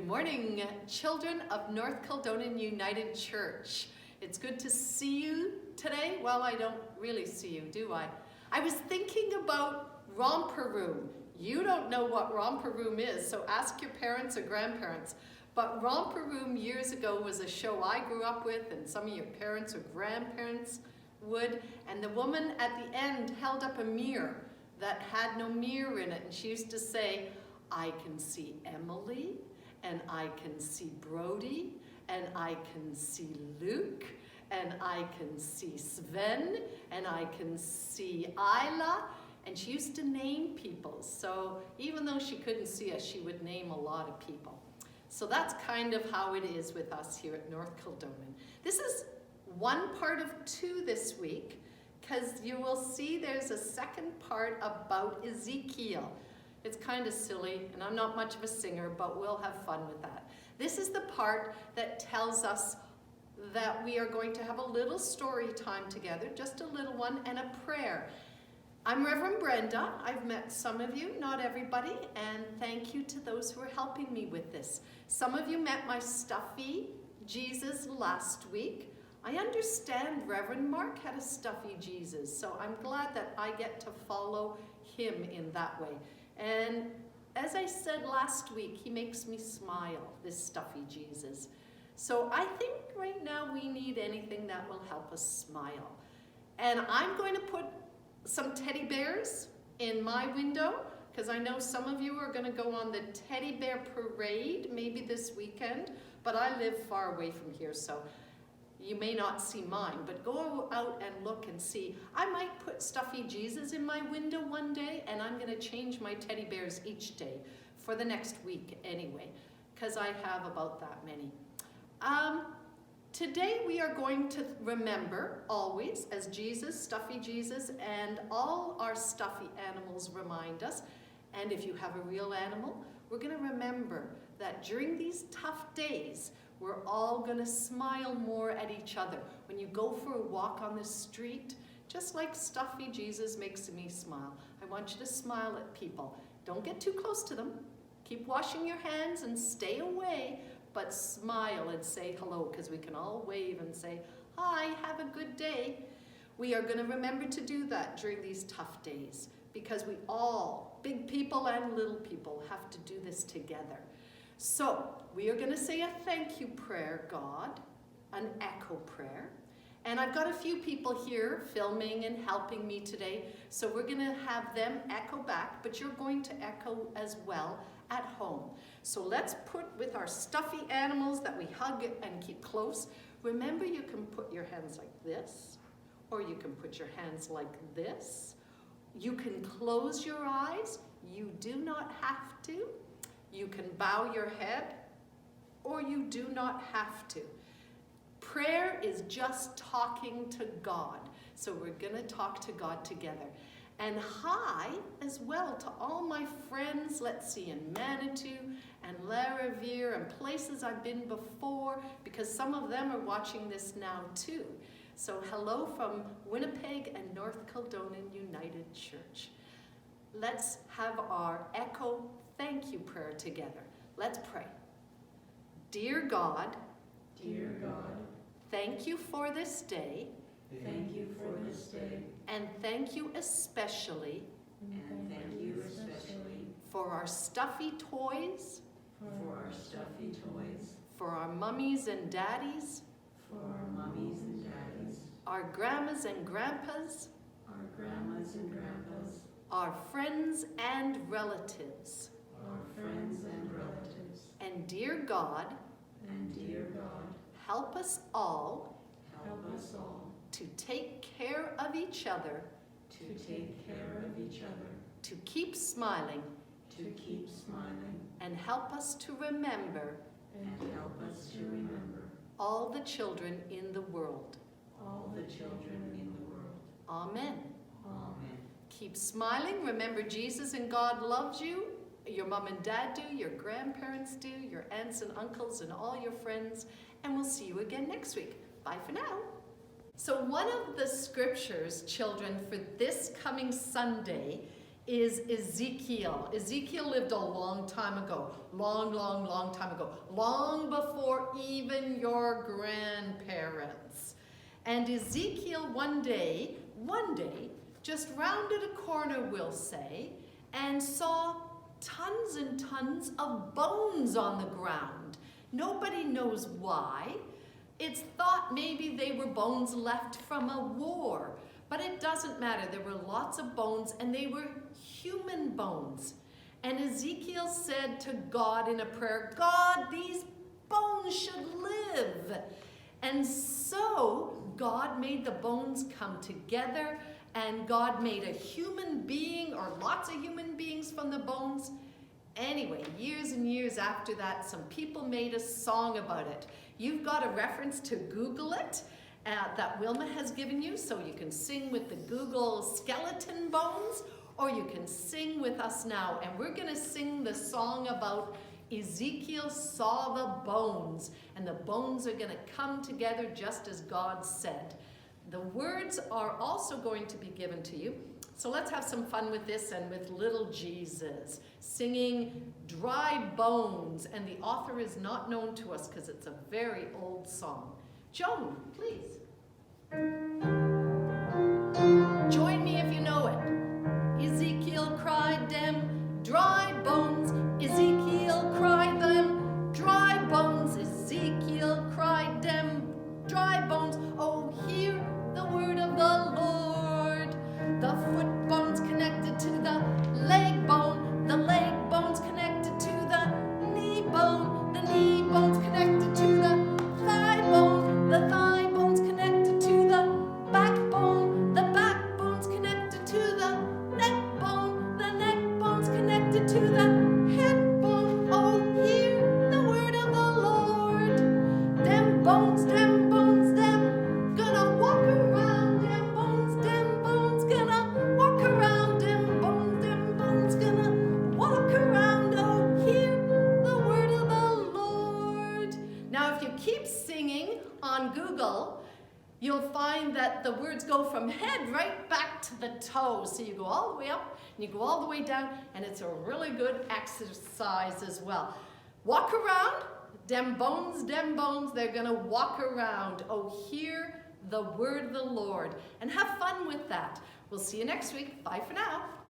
Good morning, children of North Kildonan United Church. It's good to see you today. Well, I don't really see you, do I? I was thinking about romper room. You don't know what romper room is, so ask your parents or grandparents. But romper room years ago was a show I grew up with, and some of your parents or grandparents would. And the woman at the end held up a mirror that had no mirror in it, and she used to say, "I can see Emily, and I can see Brody, and I can see Luke, and I can see Sven, and I can see Isla." And she used to name people. So even though she couldn't see us, she would name a lot of people. So that's kind of how it is with us here at North Kildonan. This is one part of two this week, because you will see there's a second part about Ezekiel. It's kind of silly, and I'm not much of a singer, but we'll have fun with that. This is the part that tells us that we are going to have a little story time together, just a little one, and a prayer. I'm Reverend Brenda. I've met some of you, not everybody, and thank you to those who are helping me with this. Some of you met my stuffy Jesus last week. I understand Reverend Mark had a stuffy Jesus, so I'm glad that I get to follow him in that way. And as I said last week, he makes me smile, this stuffy Jesus. So I think right now we need anything that will help us smile. And I'm going to put some teddy bears in my window, because I know some of you are going to go on the teddy bear parade maybe this weekend, but I live far away from here, so you may not see mine, but go out and look and see. I might put stuffy Jesus in my window one day, and I'm going to change my teddy bears each day for the next week anyway, because I have about that many. Today we are going to remember always, as Jesus, stuffy Jesus, and all our stuffy animals remind us, and if you have a real animal, we're going to remember that during these tough days, we're all going to smile more at each other. When you go for a walk on the street, just like stuffy Jesus makes me smile, I want you to smile at people. Don't get too close to them. Keep washing your hands and stay away, but smile and say hello, because we can all wave and say, "Hi, have a good day." We are going to remember to do that during these tough days, because we all, big people and little people, have to do this together. So we are going to say a thank you prayer, God, an echo prayer. And I've got a few people here filming and helping me today, so we're going to have them echo back, but you're going to echo as well at home. So let's put with our stuffy animals that we hug and keep close. Remember, you can put your hands like this, or you can put your hands like this. You can close your eyes. You do not have to. You can bow your head, or you do not have to. Prayer is just talking to God. So we're going to talk to God together. And hi as well to all my friends, let's see, in Manitou and La Riviere and places I've been before, because some of them are watching this now too. So hello from Winnipeg and North Kildonan United Church. Let's have our echo thank you prayer together. Let's pray. Dear God, thank you for this day. Thank you for this day. And thank you especially for our stuffy toys, for our mummies and daddies, our grandmas and grandpas, our friends and relatives. And dear God, help us all to take care of each other, to keep smiling, and help us to remember all the children in the world. Amen. Keep smiling. Remember, Jesus and God loves you. Your mom and dad do, your grandparents do, your aunts and uncles and all your friends. And we'll see you again next week. Bye for now. So one of the scriptures, children, for this coming Sunday is Ezekiel. Ezekiel lived a long time ago. Long, long, long time ago. Long before even your grandparents. And Ezekiel one day, just rounded a corner, we'll say, and saw tons and tons of bones on the ground. Nobody knows why. It's thought maybe they were bones left from a war, but it doesn't matter. There were lots of bones, and they were human bones. And Ezekiel said to God in a prayer, God, these bones should live. And so God made the bones come together, and God made a human being, or lots of human beings from the bones. Anyway, years and years after that, some people made a song about it. You've got a reference to Google it that Wilma has given you, so you can sing with the Google skeleton bones, or you can sing with us now. And we're going to sing the song about Ezekiel saw the bones, and the bones are going to come together just as God said. The words are also going to be given to you. So let's have some fun with this and with little Jesus, singing Dry Bones, and the author is not known to us because it's a very old song. Joan, please. Join me if you know it. Ezekiel cried them dry bones, Ezekiel cried them dry bones, Ezekiel cried them dry bones. Oh, hear the word of the Lord. The foot bone's connected to the leg bone's connected to the knee bone's connected to the thigh bone's connected to the backbone's connected to the neck bone's connected to the head bone. Oh, hear the word of the Lord. Them bones, them, gonna walk around. Them bones, gonna walk around. Them bones, gonna walk around. Oh, hear the word of the Lord. Now, if you keep singing on Google, you'll find that the words go from head right back to the toes. So you go all the way up and you go all the way down, and it's a really good exercise as well. Walk around. Dem bones, they're gonna walk around. Oh, hear the word of the Lord. And have fun with that. We'll see you next week. Bye for now.